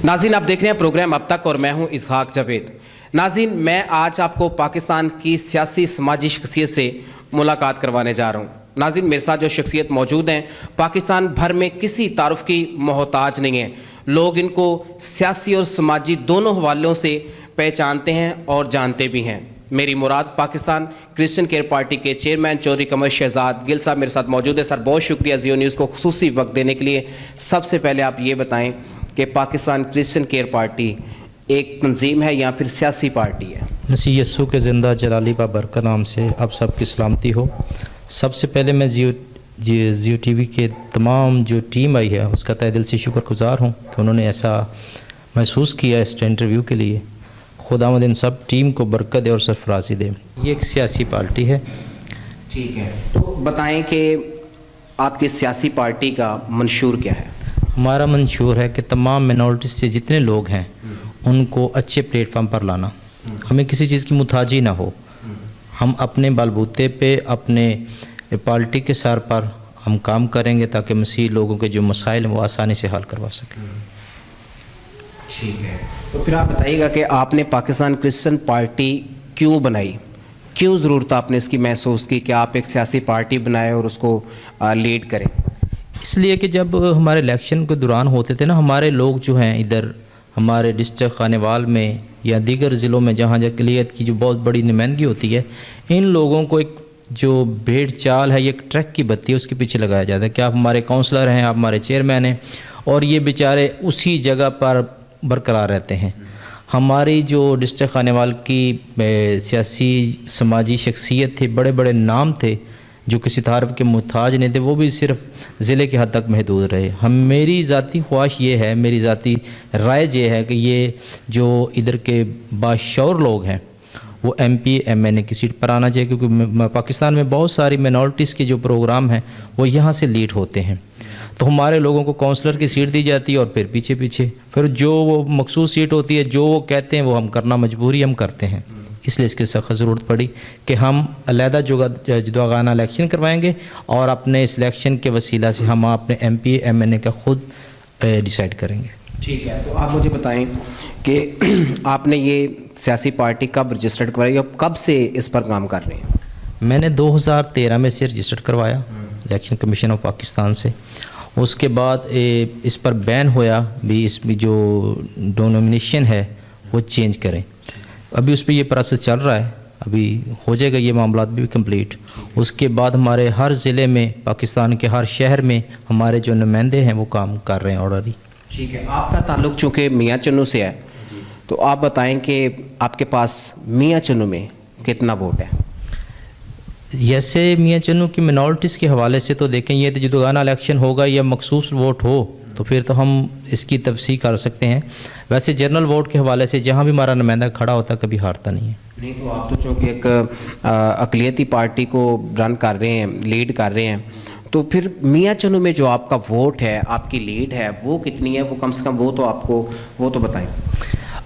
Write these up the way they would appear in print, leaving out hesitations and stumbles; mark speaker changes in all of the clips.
Speaker 1: नाज़रीन, आप देख रहे हैं प्रोग्राम अब तक और मैं हूं इसहाक जावेद। नाज़रीन, मैं आज आपको पाकिस्तान की सियासी समाजी शख्सियत से मुलाकात करवाने जा रहा हूं। नाज़रीन, मेरे साथ जो शख्सियत मौजूद हैं पाकिस्तान भर में किसी तारुफ की मोहताज नहीं है। लोग इनको सियासी और समाजी दोनों हवालों से पहचानते हैं और जानते भी हैं। मेरी मुराद पाकिस्तान क्रिश्चियन केयर पार्टी के चेयरमैन चौधरी कमर शहजाद गिल साहब मेरे साथ मौजूद है। सर, बहुत शुक्रिया जियो न्यूज़ को खुसूसी वक्त देने के लिए। सबसे पहले आप ये बताएं कि पाकिस्तान क्रिश्चियन केयर पार्टी एक तंजीम है या फिर सियासी पार्टी है?
Speaker 2: मसीह यस्सू के ज़िंदा जलाली बाबर का नाम से आप सबकी सलामती हो। सबसे पहले मैं जियो टीवी के तमाम जो टीम आई है उसका तहे दिल से शुक्रगुजार हूँ कि उन्होंने ऐसा महसूस किया इस इंटरव्यू के लिए। खुदावंद इन सब टीम को बरकत दे और सरफराजी दे। ये एक सियासी पार्टी है।
Speaker 1: ठीक है, तो बताएं कि आपकी सियासी पार्टी का मंशूर क्या है?
Speaker 2: हमारा मंशूर है कि तमाम मिनॉरिटीज़ से जितने लोग हैं उनको अच्छे प्लेटफार्म पर लाना। हमें किसी चीज़ की मुताजी ना हो। हम अपने बलबूते पे अपने पार्टी के सर पर हम काम करेंगे ताकि मसीह लोगों के जो मसाइल हैं वो आसानी से हल करवा सकें।
Speaker 1: ठीक है, तो फिर आप बताइएगा कि आपने पाकिस्तान क्रिश्चियन पार्टी क्यों बनाई? क्यों ज़रूरत आपने इसकी महसूस की कि आप एक सियासी पार्टी बनाएं और उसको लीड करें?
Speaker 2: इसलिए कि जब हमारे इलेक्शन के दौरान होते थे ना, हमारे लोग जो हैं इधर हमारे डिस्ट्रिक्ट खानेवाल में या दीगर ज़िलों में जहाँ अक़लियत की जो बहुत बड़ी नुमाइंदगी होती है, इन लोगों को एक जो भेड़ चाल है, ये एक ट्रक की बत्ती है, उसके पीछे लगाया जाता है कि आप हमारे काउंसलर हैं, आप हमारे चेयरमैन हैं, और ये बेचारे उसी जगह पर बरकरार रहते हैं। हमारी जो डिस्ट्रिक्ट खानेवाल की सियासी समाजी शख्सियत थी, बड़े बड़े नाम थे जो किसी तारफ़ के मुहताज नहीं थे, वो भी सिर्फ ज़िले के हद तक महदूद रहे। मेरी ज़ाती ख्वाहिश ये है, मेरी ज़ाती राय ये है कि ये जो इधर के बाशऊर लोग हैं वो MP MNA की सीट पर आना चाहिए, क्योंकि पाकिस्तान में बहुत सारी मिनॉरिटीज़ के जो प्रोग्राम हैं वो यहाँ से लीड होते हैं। तो हमारे लोगों को काउंसलर की सीट दी जाती है और फिर पीछे पीछे फिर जो वो मखसूस सीट होती है, जो वो कहते हैं वो हम करना मजबूरी हम करते हैं। इसलिए इसकी सख्त ज़रूरत पड़ी कि हम अलहदा जुदागाना इलेक्शन करवाएंगे और अपने इस इलेक्शन के वसीला से हम अपने MP MNA का ख़ुद डिसाइड करेंगे।
Speaker 1: ठीक है, तो आप मुझे बताएं कि आपने ये सियासी पार्टी कब रजिस्टर्ड करवाई और कब से इस पर काम कर रहे हैं?
Speaker 2: मैंने 2013 में से रजिस्टर्ड करवाया इलेक्शन कमीशन ऑफ पाकिस्तान से। उसके बाद इस पर बैन होया भी, इसमें जो डोमिनेशन है वो चेंज करें। अभी उस पर ये प्रोसेस चल रहा है, अभी हो जाएगा ये मामला भी कंप्लीट। उसके बाद हमारे हर ज़िले में, पाकिस्तान के हर शहर में हमारे जो नुमाइंदे हैं वो काम कर रहे हैं ऑलरेडी।
Speaker 1: ठीक है, आपका ताल्लुक़ चूँकि मियाँ चन्नू से है, तो आप बताएं कि आपके पास मियाँ चन्नू में कितना वोट है?
Speaker 2: जैसे मियाँ चन्नू की मिनॉरिटीज़ के हवाले से तो देखें, ये तो जुदागाना इलेक्शन होगा या मखसूस वोट हो तो फिर तो हम इसकी तफसील कर सकते हैं। वैसे जनरल वोट के हवाले से जहाँ भी हमारा नुमाइंदा खड़ा होता कभी हारता नहीं है।
Speaker 1: नहीं, तो आप तो चूँकि एक अक़लियती पार्टी को रन कर रहे हैं, लीड कर रहे हैं, तो फिर मियाँ चन्नू में जो आपका वोट है, आपकी लीड है, वो कितनी है? वो कम से कम वो तो बताएं।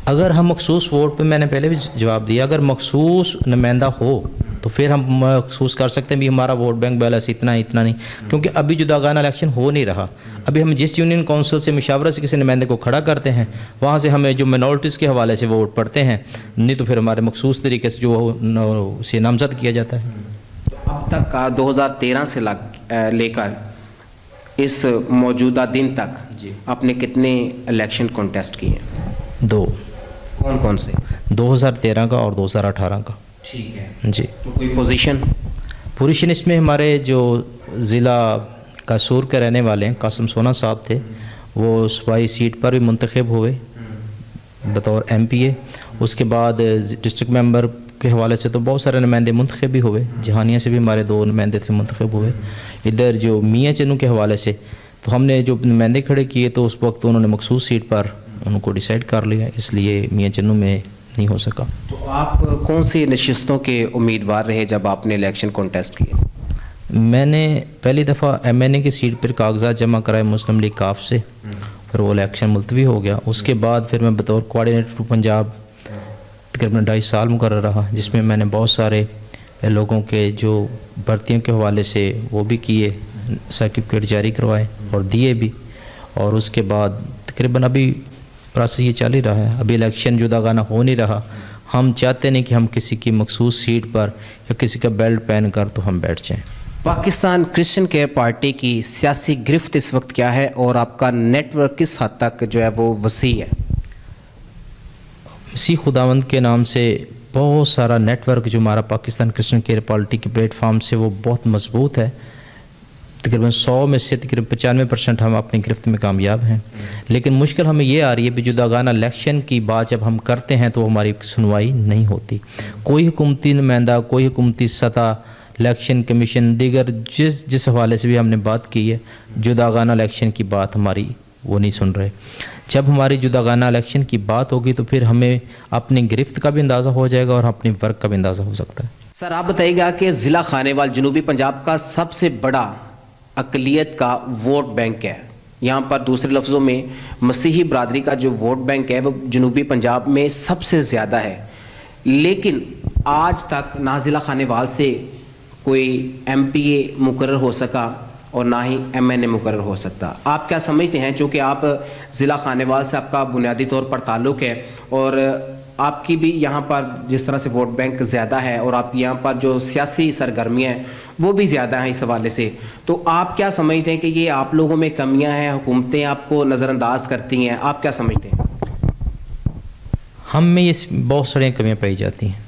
Speaker 2: अगर हम मखसूस वोट पे, मैंने पहले भी जवाब दिया, अगर मखसूस नुमाइंदा हो तो फिर हम महसूस कर सकते हैं भी हमारा वोट बैंक बैलेंस इतना नहीं, क्योंकि अभी जुदागाना इलेक्शन हो नहीं रहा। अभी हम जिस यूनियन काउंसिल से मुशावरा से किसी नुमाइंदे को खड़ा करते हैं वहाँ से हमें जो मिनॉरिटीज़ के हवाले से वोट पड़ते हैं, नहीं तो फिर हमारे मखसूस तरीके से जो उसे नामजद किया जाता है।
Speaker 1: तो अब तक का 2013 से लेकर इस मौजूदा दिन तक जी आपने कितने इलेक्शन कॉन्टेस्ट किए हैं?
Speaker 2: 2।
Speaker 1: कौन कौन से?
Speaker 2: 2013 का और 2018 का।
Speaker 1: ठीक है
Speaker 2: जी।
Speaker 1: तो कोई पोजीशन
Speaker 2: इसमें हमारे जो ज़िला कासूर के रहने वाले हैं कासिम सोना साहब थे, वो सूबाई सीट पर भी मुंतखब हुए बतौर MPA। उसके बाद डिस्ट्रिक्ट मेंबर के हवाले से तो बहुत सारे नुमाइंदे मुंतखब भी हुए। जहानिया से भी हमारे 2 नुमाइंदे थे मुंतखब हुए। इधर जो मियाँ चन्नू के हवाले से तो हमने जो नुमाइंदे खड़े किए तो उस वक्त उन्होंने मखसूस सीट पर उनको डिसाइड कर लिया, इसलिए मियाँ चन्नू में नहीं हो सका।
Speaker 1: तो आप कौन सी नशिस्तों के उम्मीदवार रहे जब आपने इलेक्शन कॉन्टेस्ट किए?
Speaker 2: मैंने पहली दफ़ा MNA की सीट पर कागजात जमा कराए मुस्लिम लीग काफ से, फिर वो इलेक्शन मुलतवी हो गया। उसके बाद फिर मैं बतौर कोऑर्डिनेटर टू पंजाब तकरीबन 2.5 साल मुकर्रर रहा, जिसमें मैंने बहुत सारे लोगों के जो भर्तियों के हवाले से वो भी किए, सर्टिफिकेट जारी करवाए और दिए भी। और उसके बाद तकरीबन अभी प्रोसेस ये चल ही रहा है। अभी इलेक्शन जुदागाना हो नहीं रहा। हम चाहते नहीं कि हम किसी की मखसूस सीट पर या किसी का बेल्ट पहन कर तो हम बैठ जाएं।
Speaker 1: पाकिस्तान क्रिश्चियन केयर पार्टी की सियासी गिरफ्त इस वक्त क्या है और आपका नेटवर्क किस हद तक जो है वो वसी है?
Speaker 2: मसीह खुदावंद के नाम से बहुत सारा नेटवर्क जो हमारा पाकिस्तान क्रिश्चियन केयर पार्टी के प्लेटफॉर्म से वो बहुत मजबूत है। तकरीबन 100 में से तकरीबन 95% हम अपनी गिरफ्त में कामयाब हैं। लेकिन मुश्किल हमें ये आ रही है कि जुदागाना इलेक्शन की बात जब हम करते हैं तो हमारी सुनवाई नहीं होती। कोई हुकूमती नुमाइंदा, कोई हुकूमती सतह, इलेक्शन कमीशन, दीगर जिस हवाले से भी हमने बात की है, जुदागाना इलेक्शन की बात हमारी वो नहीं सुन रहे। जब हमारी जुदागाना इलेक्शन की बात होगी तो फिर हमें अपनी गिरफ्त का भी अंदाज़ा हो जाएगा और अपनी वर्क का भी अंदाज़ा हो सकता है।
Speaker 1: सर आप बताइएगा कि ज़िला खानेवाल जनूबी पंजाब का सबसे बड़ा अक़लियत का वोट बैंक है। यहाँ पर दूसरे लफ्ज़ों में मसीही बरादरी का जो वोट बैंक है वो जनूबी पंजाब में सबसे ज़्यादा है, लेकिन आज तक ना ज़िला खानेवाल से कोई MPA मुकर्रर हो सका और ना ही MNA मुकर्रर हो सकता। आप क्या समझते हैं, चूँकि आप ज़िला खानेवाल से आपका बुनियादी तौर पर ताल्लुक़ है और आपकी भी यहाँ पर जिस तरह से वोट बैंक ज़्यादा है और आपकी यहाँ पर जो सियासी सरगर्मियाँ हैं वो भी ज़्यादा हैं इस हवाले से, तो आप क्या समझते हैं कि ये आप लोगों में कमियाँ हैं, हुकूमतें आपको नज़रअंदाज करती हैं, आप क्या समझते हैं?
Speaker 2: हम में ये बहुत सारी कमियाँ पाई जाती हैं,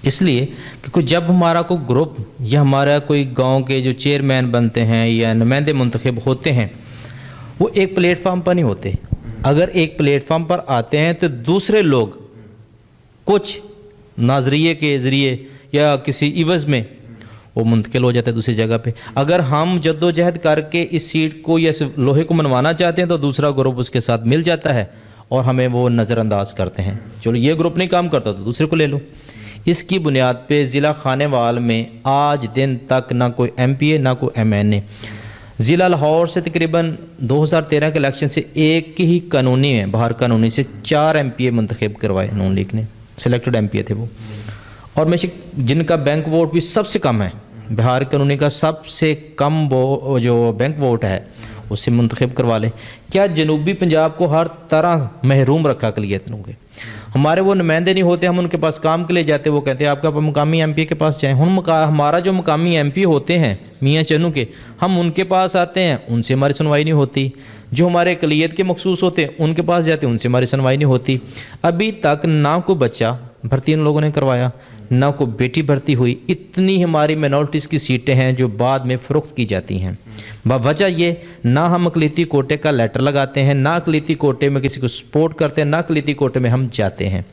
Speaker 2: इसलिए कि जब हमारा कोई ग्रुप या हमारा कोई गांव के जो चेयरमैन बनते हैं या नुमाइंदे मुंतखब होते हैं वो एक प्लेटफार्म पर नहीं होते। अगर एक प्लेटफार्म पर आते हैं तो दूसरे लोग कुछ नाजरिए के ज़रिए या किसी इवज़ में वो मुंतकिल हो जाते हैं दूसरी जगह पे। अगर हम जद्दोजहद करके इस सीट को या इस लोहे को मनवाना चाहते हैं तो दूसरा ग्रुप उसके साथ मिल जाता है और हमें वो नज़रअंदाज करते हैं। चलो ये ग्रुप नहीं काम करता तो दूसरे को ले लो। इसकी बुनियाद पे ज़िला खानेवाल में आज दिन तक ना कोई MPA ना कोई MNA। ज़िला लाहौर से तकरीबन 2013 के इलेक्शन से एक ही कानूनी है, बाहर कानूनी से 4 MPA मुंतखब करवाए नून लीग ने, सिलेक्टेड MPA थे वो, और में जिनका बैंक वोट भी सबसे कम है। बिहार कानूनी का सबसे कम जो बैंक वोट है उससे मुंतखब करवा लें। क्या जनूबी पंजाब को हर तरह महरूम रखा अक़लियतों के? हमारे वो नुमाइंदे नहीं होते, हम उनके पास काम के लिए जाते, वो कहते हैं आपका मुकामी MPA के पास जाएँ। हमारा जो मुकामी MP होते हैं मियाँ चन्नू के, हम उनके पास आते हैं, उनसे हमारी सुनवाई नहीं होती। जो हमारे अक़लियत के मखसूस होते हैं उनके पास जाते हैं, उनसे हमारी सुनवाई नहीं होती। अभी तक ना कोई बच्चा भर्ती इन लोगों ने करवाया, ना कोई बेटी भर्ती हुई। इतनी हमारी माइनॉरिटीज़ की सीटें हैं जो बाद में फ़रोख्त की जाती हैं। वजह ये ना हम अक़लियती कोटे का लेटर लगाते हैं, ना अक़लियती कोटे में किसी को सपोर्ट करते हैं, ना अक़लियती कोटे में हम जाते हैं।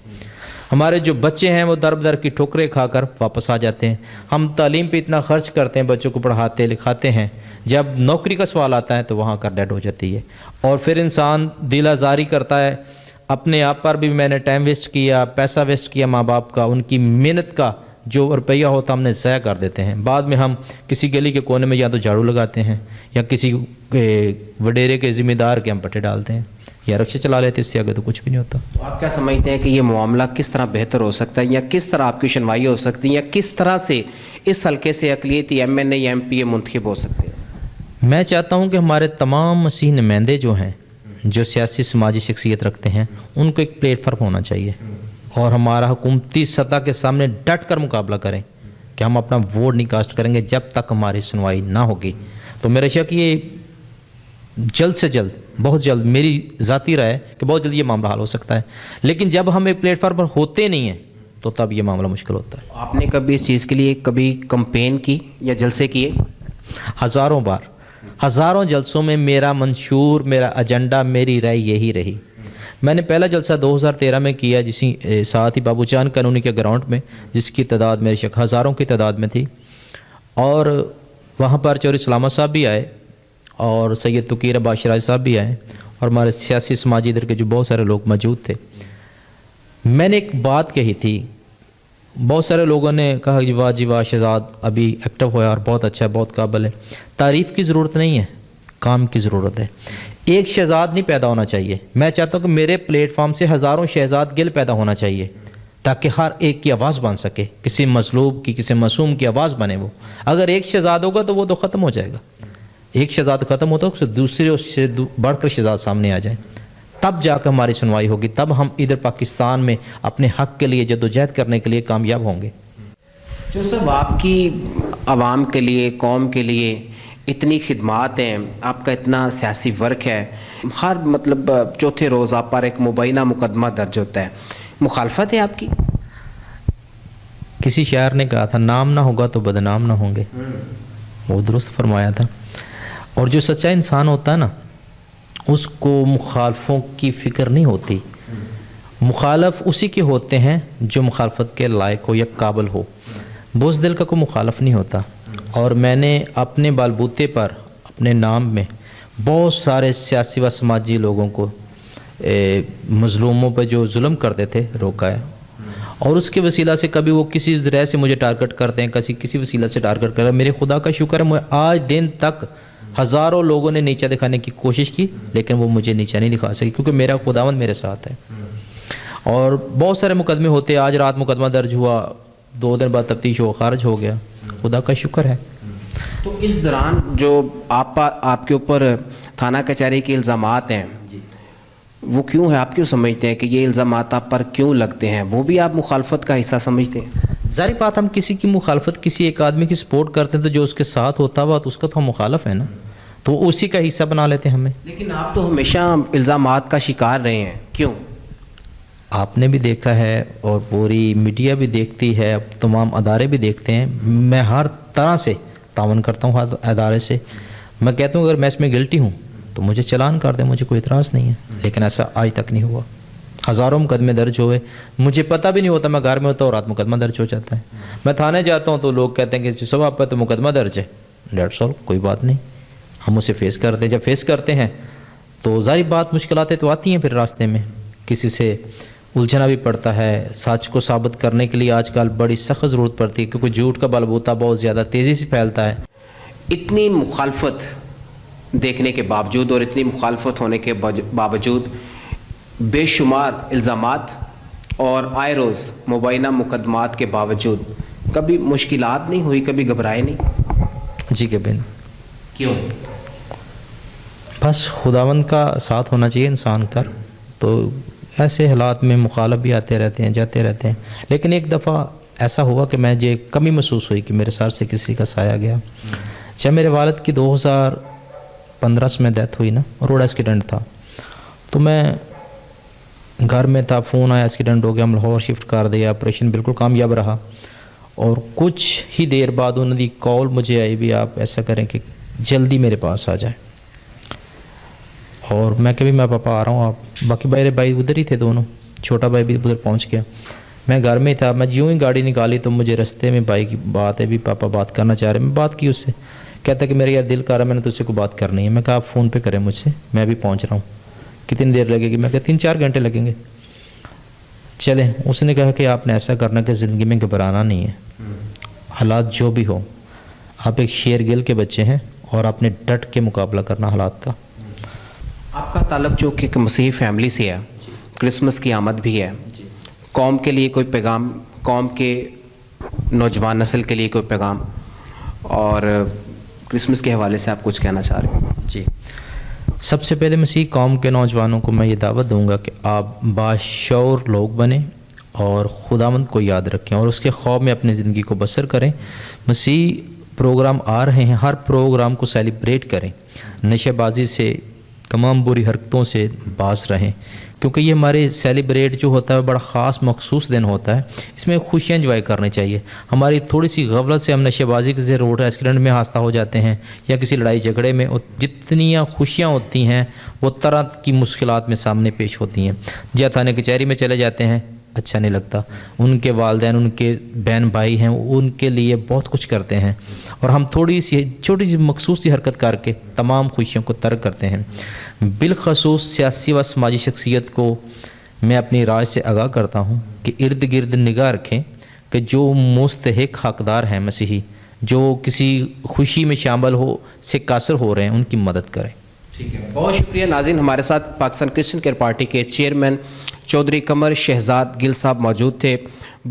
Speaker 2: हमारे जो बच्चे हैं वो दर बदर की ठोकरें खाकर वापस आ जाते हैं। हम तालीम पे इतना खर्च करते हैं, बच्चों को पढ़ाते लिखाते हैं, जब नौकरी का सवाल आता है तो वहाँ कर डेड हो जाती है। और फिर इंसान दिल आज़ारी करता है, अपने आप पर भी मैंने टाइम वेस्ट किया, पैसा वेस्ट किया माँ बाप का, उनकी मेहनत का जो रुपया होता हमने ज़ाया कर देते हैं। बाद में हम किसी गली के कोने में या तो झाड़ू लगाते हैं या किसी वडेरे के ज़िम्मेदार के हम पट्टे डालते हैं या रक्शा चला लेते हैं, इससे आगे तो कुछ भी नहीं होता।
Speaker 1: तो आप क्या समझते हैं कि ये मामला किस तरह बेहतर हो सकता है, या किस तरह आपकी सुनवाई हो सकती है, या किस तरह से इस हल्के से अक़लियती MNA या MPA मुंतखब हो सकते हैं?
Speaker 2: मैं चाहता हूँ कि हमारे तमाम मसीह नुमाइंदे जो हैं, जो सियासी समाजी शख्सियत रखते हैं, उनको एक प्लेटफार्म होना चाहिए और हमारा हुकूमती सतह के सामने डट कर मुकाबला करें कि हम अपना वोट नहीं कास्ट करेंगे जब तक हमारी सुनवाई ना होगी। तो मेरा शक ये जल्द से जल्द, बहुत जल्द, मेरी ज़ाती राय है कि बहुत जल्द ये मामला हल हो सकता है। लेकिन जब हम एक प्लेटफार्म पर होते नहीं हैं तो तब ये मामला मुश्किल होता है।
Speaker 1: आपने कभी इस चीज़ के लिए कभी कंपेन की या जलसे किए?
Speaker 2: हज़ारों बार, हज़ारों जलसों में मेरा मंशूर, मेरा एजेंडा, मेरी राय यही रही। मैंने पहला जलसा 2013 में किया, जिसी साथ ही बाबू चांद कानूनी के ग्राउंड में, जिसकी तादाद मेरे शक हज़ारों की तादाद में थी, और वहाँ पर चौधरी सलामत साहब भी आए और सैयद तकीर बाशराज साहब भी आए और हमारे सियासी समाजी इधर के जो बहुत सारे लोग मौजूद थे। मैंने एक बात कही थी, बहुत सारे लोगों ने कहा कि वाह जी वाह, शहजाद अभी एक्टिव हुआ और बहुत अच्छा है, बहुत काबिल है। तारीफ़ की ज़रूरत नहीं है, काम की ज़रूरत है। एक शहजाद नहीं पैदा होना चाहिए। मैं चाहता हूँ कि मेरे प्लेटफॉर्म से हज़ारों शहजाद गिल पैदा होना चाहिए ताकि हर एक की आवाज़ बन सके, किसी मजलूब की, किसी मासूम की आवाज़ बने वो। अगर एक शहजाद होगा तो वो तो ख़त्म हो जाएगा। एक शहजाद ख़त्म होता है तो दूसरे उससे बढ़कर शहजाद सामने आ जाए। تب جا کر ہماری سنوائی ہوگی, تب ہم ادھر پاکستان میں اپنے حق کے لیے جدوجہد کرنے کے لیے کامیاب ہوں گے.
Speaker 1: جو صاحب آپ کی عوام کے لیے, قوم کے لیے اتنی خدمات ہیں, آپ کا اتنا سیاسی ورک ہے, ہر مطلب چوتھے روز آپ پر ایک مبینہ مقدمہ درج ہوتا ہے, مخالفت ہے آپ کی؟
Speaker 2: کسی شاعر نے کہا تھا نام نہ ہوگا تو بدنام نہ ہوں گے, وہ درست فرمایا تھا. اور جو سچا انسان ہوتا ہے نا, اس کو مخالفوں کی فکر نہیں ہوتی. مخالف اسی کے ہوتے ہیں جو مخالفت کے لائق ہو یا قابل ہو, بزدل کا کوئی مخالف نہیں ہوتا. اور میں نے اپنے بالبوتے پر اپنے نام میں بہت سارے سیاسی و سماجی لوگوں کو مظلوموں پہ جو ظلم کرتے تھے روکا ہے. اور اس کے وسیلہ سے کبھی وہ کسی ذریعے سے مجھے ٹارگٹ کرتے ہیں, کسی وسیلہ سے ٹارگٹ کر رہے ہیں. میرے خدا کا شکر ہے, مجھے آج دن تک ہزاروں لوگوں نے نیچا دکھانے کی کوشش کی, لیکن وہ مجھے نیچا نہیں دکھا سکی, کیونکہ میرا خداوند میرے ساتھ ہے. اور بہت سارے مقدمے ہوتے ہیں. آج رات مقدمہ درج ہوا, 2 دن بعد تفتیش ہو, خارج ہو گیا, خدا کا شکر ہے.
Speaker 1: تو اس دوران جو آپ کے اوپر تھانہ کچہری کے الزامات ہیں, وہ کیوں ہے؟ آپ کیوں سمجھتے ہیں کہ یہ الزامات آپ پر کیوں لگتے ہیں؟ وہ بھی آپ مخالفت کا حصہ سمجھتے ہیں؟
Speaker 2: ظاہر بات, ہم کسی کی مخالفت, کسی ایک آدمی کی سپورٹ کرتے ہیں تو جو اس کے ساتھ ہوتا ہوا تو اس کا تو ہم مخالف ہے نا, تو اسی کا حصہ بنا لیتے ہیں ہمیں.
Speaker 1: لیکن آپ تو ہمیشہ الزامات کا شکار رہے ہیں, کیوں؟
Speaker 2: آپ نے بھی دیکھا ہے اور پوری میڈیا بھی دیکھتی ہے, تمام ادارے بھی دیکھتے ہیں. میں ہر طرح سے تعاون کرتا ہوں ہر ادارے سے. میں کہتا ہوں اگر میں اس میں گلٹی ہوں تو مجھے چلان کر دیں, مجھے کوئی اعتراض نہیں ہے. لیکن ایسا آج تک نہیں ہوا. ہزاروں مقدمے درج ہوئے, مجھے پتہ بھی نہیں ہوتا, میں گھر میں ہوتا ہوں رات مقدمہ درج ہو جاتا ہے. میں تھانے جاتا ہوں تو لوگ کہتے ہیں کہ سب آپ پہ تو مقدمہ درج ہے. ڈیٹس آل, کوئی بات نہیں, ہم اسے فیس کرتے ہیں. جب فیس کرتے ہیں تو ظاہر بات مشکلاتیں تو آتی ہیں پھر راستے میں, کسی سے الجھنا بھی پڑتا ہے. سچ کو ثابت کرنے کے لیے آج کل بڑی سخت ضرورت پڑتی ہے, کیونکہ جھوٹ کا بلبوتا بہت زیادہ تیزی سے پھیلتا ہے.
Speaker 1: اتنی مخالفت دیکھنے کے باوجود اور اتنی مخالفت ہونے کے باوجود بے شمار الزامات اور آئے روز مبینہ مقدمات کے باوجود کبھی مشکلات نہیں ہوئی, کبھی گھبرائے نہیں؟
Speaker 2: جی کہ بہن,
Speaker 1: کیوں؟
Speaker 2: بس خداوند کا ساتھ ہونا چاہیے انسان کا. تو ایسے حالات میں مخالف بھی آتے رہتے ہیں, جاتے رہتے ہیں. لیکن ایک دفعہ ایسا ہوا کہ میں یہ کمی محسوس ہوئی کہ میرے سر سے کسی کا سایہ گیا. جب میرے والد کی 2015 میں ڈیتھ ہوئی نا, روڈ ایکسیڈنٹ تھا, تو میں گھر میں تھا, فون آیا ایکسیڈنٹ ہو گیا, ہم لاہور شفٹ کر دیا. آپریشن بالکل کامیاب رہا. اور کچھ ہی دیر بعد انہوں نے کال مجھے آئی بھی, آپ ایسا کریں کہ جلدی میرے پاس آ جائیں. اور میں کہ بھی میں پاپا آ رہا ہوں. آپ باقی میرے بھائی ادھر ہی تھے دونوں, چھوٹا بھائی بھی ادھر پہنچ گیا, میں گھر میں ہی تھا. میں یوں ہی گاڑی نکالی تو مجھے رستے میں بھائی کی بات ہے, بھی پاپا بات کرنا چاہ رہے ہیں. میں بات کی اس سے, کہتا کہ میرے یار دل کر رہا ہے, میں نے تجھ سے کوئی بات کرنی ہے. میں کہا آپ فون پہ کریں مجھ سے, میں بھی پہنچ رہا ہوں. کتنی دیر لگے گی؟ میں کہا 3-4 گھنٹے لگیں گے. چلیں. اس نے کہا کہ آپ نے ایسا کرنا کہ زندگی میں گھبرانا نہیں ہے, حالات جو بھی ہو. آپ ایک شیر گل کے بچے ہیں اور آپ نے ڈٹ کے مقابلہ کرنا حالات کا.
Speaker 1: آپ کا تعلق جو کہ ایک مسیحی فیملی سے ہے, کرسمس کی آمد بھی ہے, قوم کے لیے کوئی پیغام, قوم کے نوجوان نسل کے لیے کوئی پیغام, اور کرسمس کے حوالے سے آپ کچھ کہنا چاہ رہے ہیں؟
Speaker 2: جی, سب سے پہلے مسیح قوم کے نوجوانوں کو میں یہ دعوت دوں گا کہ آپ باشعور لوگ بنیں اور خداوند کو یاد رکھیں اور اس کے خوف میں اپنی زندگی کو بسر کریں. مسیح پروگرام آ رہے ہیں, ہر پروگرام کو سیلیبریٹ کریں. نشہ بازی سے, تمام بری حرکتوں سے باز رہیں, کیونکہ یہ ہمارے سیلیبریٹ جو ہوتا ہے بڑا خاص مخصوص دن ہوتا ہے. اس میں خوشیاں انجوائے کرنی چاہیے. ہماری تھوڑی سی غفلت سے ہم نشے بازی کے روڈ ایکسیڈنٹ میں حادثہ ہو جاتے ہیں یا کسی لڑائی جھگڑے میں, اور جتنی خوشیاں ہوتی ہیں وہ طرح کی مشکلات میں سامنے پیش ہوتی ہیں. یا تھانے کچہری میں چلے جاتے ہیں, اچھا نہیں لگتا. ان کے والدین, ان کے بہن بھائی ہیں, ان کے لیے بہت کچھ کرتے ہیں, اور ہم تھوڑی سی چھوٹی سی مخصوص سی حرکت کر کے تمام خوشیوں کو ترک کرتے ہیں. بالخصوص سیاسی و سماجی شخصیت کو میں اپنی رائے سے آگاہ کرتا ہوں کہ ارد گرد نگاہ رکھیں کہ جو مستحق حقدار ہیں مسیحی, جو کسی خوشی میں شامل ہو سے قاصر ہو رہے ہیں, ان کی مدد کریں.
Speaker 1: ٹھیک ہے, بہت شکریہ. ناظرین, ہمارے ساتھ پاکستان کرسچن کیئر پارٹی کے چیئرمین چودھری قمر شہزاد گل صاحب موجود تھے.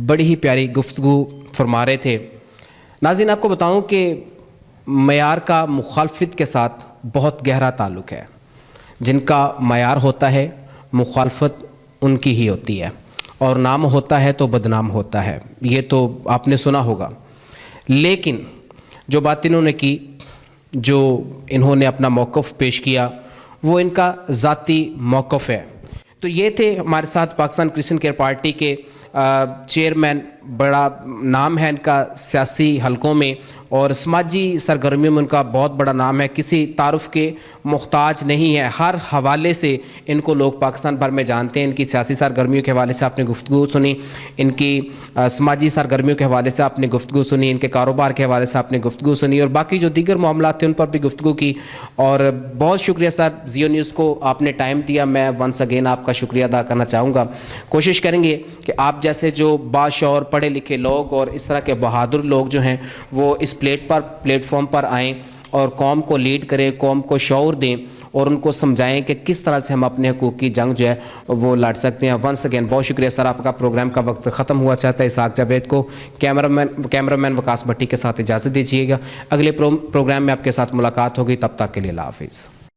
Speaker 1: بڑی ہی پیاری گفتگو فرما رہے تھے. ناظرین, آپ کو بتاؤں کہ معیار کا مخالفت کے ساتھ بہت گہرا تعلق ہے. جن کا معیار ہوتا ہے मुखालफत उनकी ही होती है और नाम होता है तो बदनाम होता है, ये तो आपने सुना होगा। लेकिन जो बात इन्होंने की, जो इन्होंने अपना मौक़िफ़ पेश किया, वो इनका ज़ाती मौक़िफ़ है। तो ये थे हमारे साथ पाकिस्तान क्रिश्चियन केयर पार्टी के चेयरमैन, बड़ा नाम है इनका सियासी हलकों में और समाजी सरगर्मियों में उनका बहुत बड़ा नाम है, किसी तारुफ के मुख्ताज नहीं है। हर हवाले से इनको लोग पाकिस्तान भर में जानते हैं। इनकी सियासी सरगर्मियों के हवाले से आपने गुफ्तगू सुनी, इनकी समाजी सरगर्मियों के हवाले से आपने गुफ्तगू सुनी, इनके कारोबार के हवाले से आपने गुफ्तगू सुनी और बाकी जो दीगर मामला थे उन पर भी गुफ्तगू की। और बहुत शुक्रिया सर, जियो न्यूज़ को आपने टाइम दिया, मैं वंस अगेन आपका शुक्रिया अदा करना चाहूँगा। कोशिश करेंगे कि आप जैसे जो बाशऊर पढ़े लिखे लोग और इस तरह के बहादुर लोग जो हैं वो इस प्लेटफॉर्म पर आएँ और कौम को लीड करें, कौम को शऊर दें और उनको समझाएं कि किस तरह से हम अपने हकूक़ की जंग जो है वो लड़ सकते हैं। वंस अगेन बहुत शुक्रिया सर, आपका प्रोग्राम का वक्त ख़त्म हुआ चाहता है। इसहाक जावेद को कैमरामैन वकास भट्टी के साथ इजाज़त दीजिएगा। अगले प्रोग्राम में आपके साथ मुलाकात होगी, तब तक के लिए अल्लाह हाफ़िज़।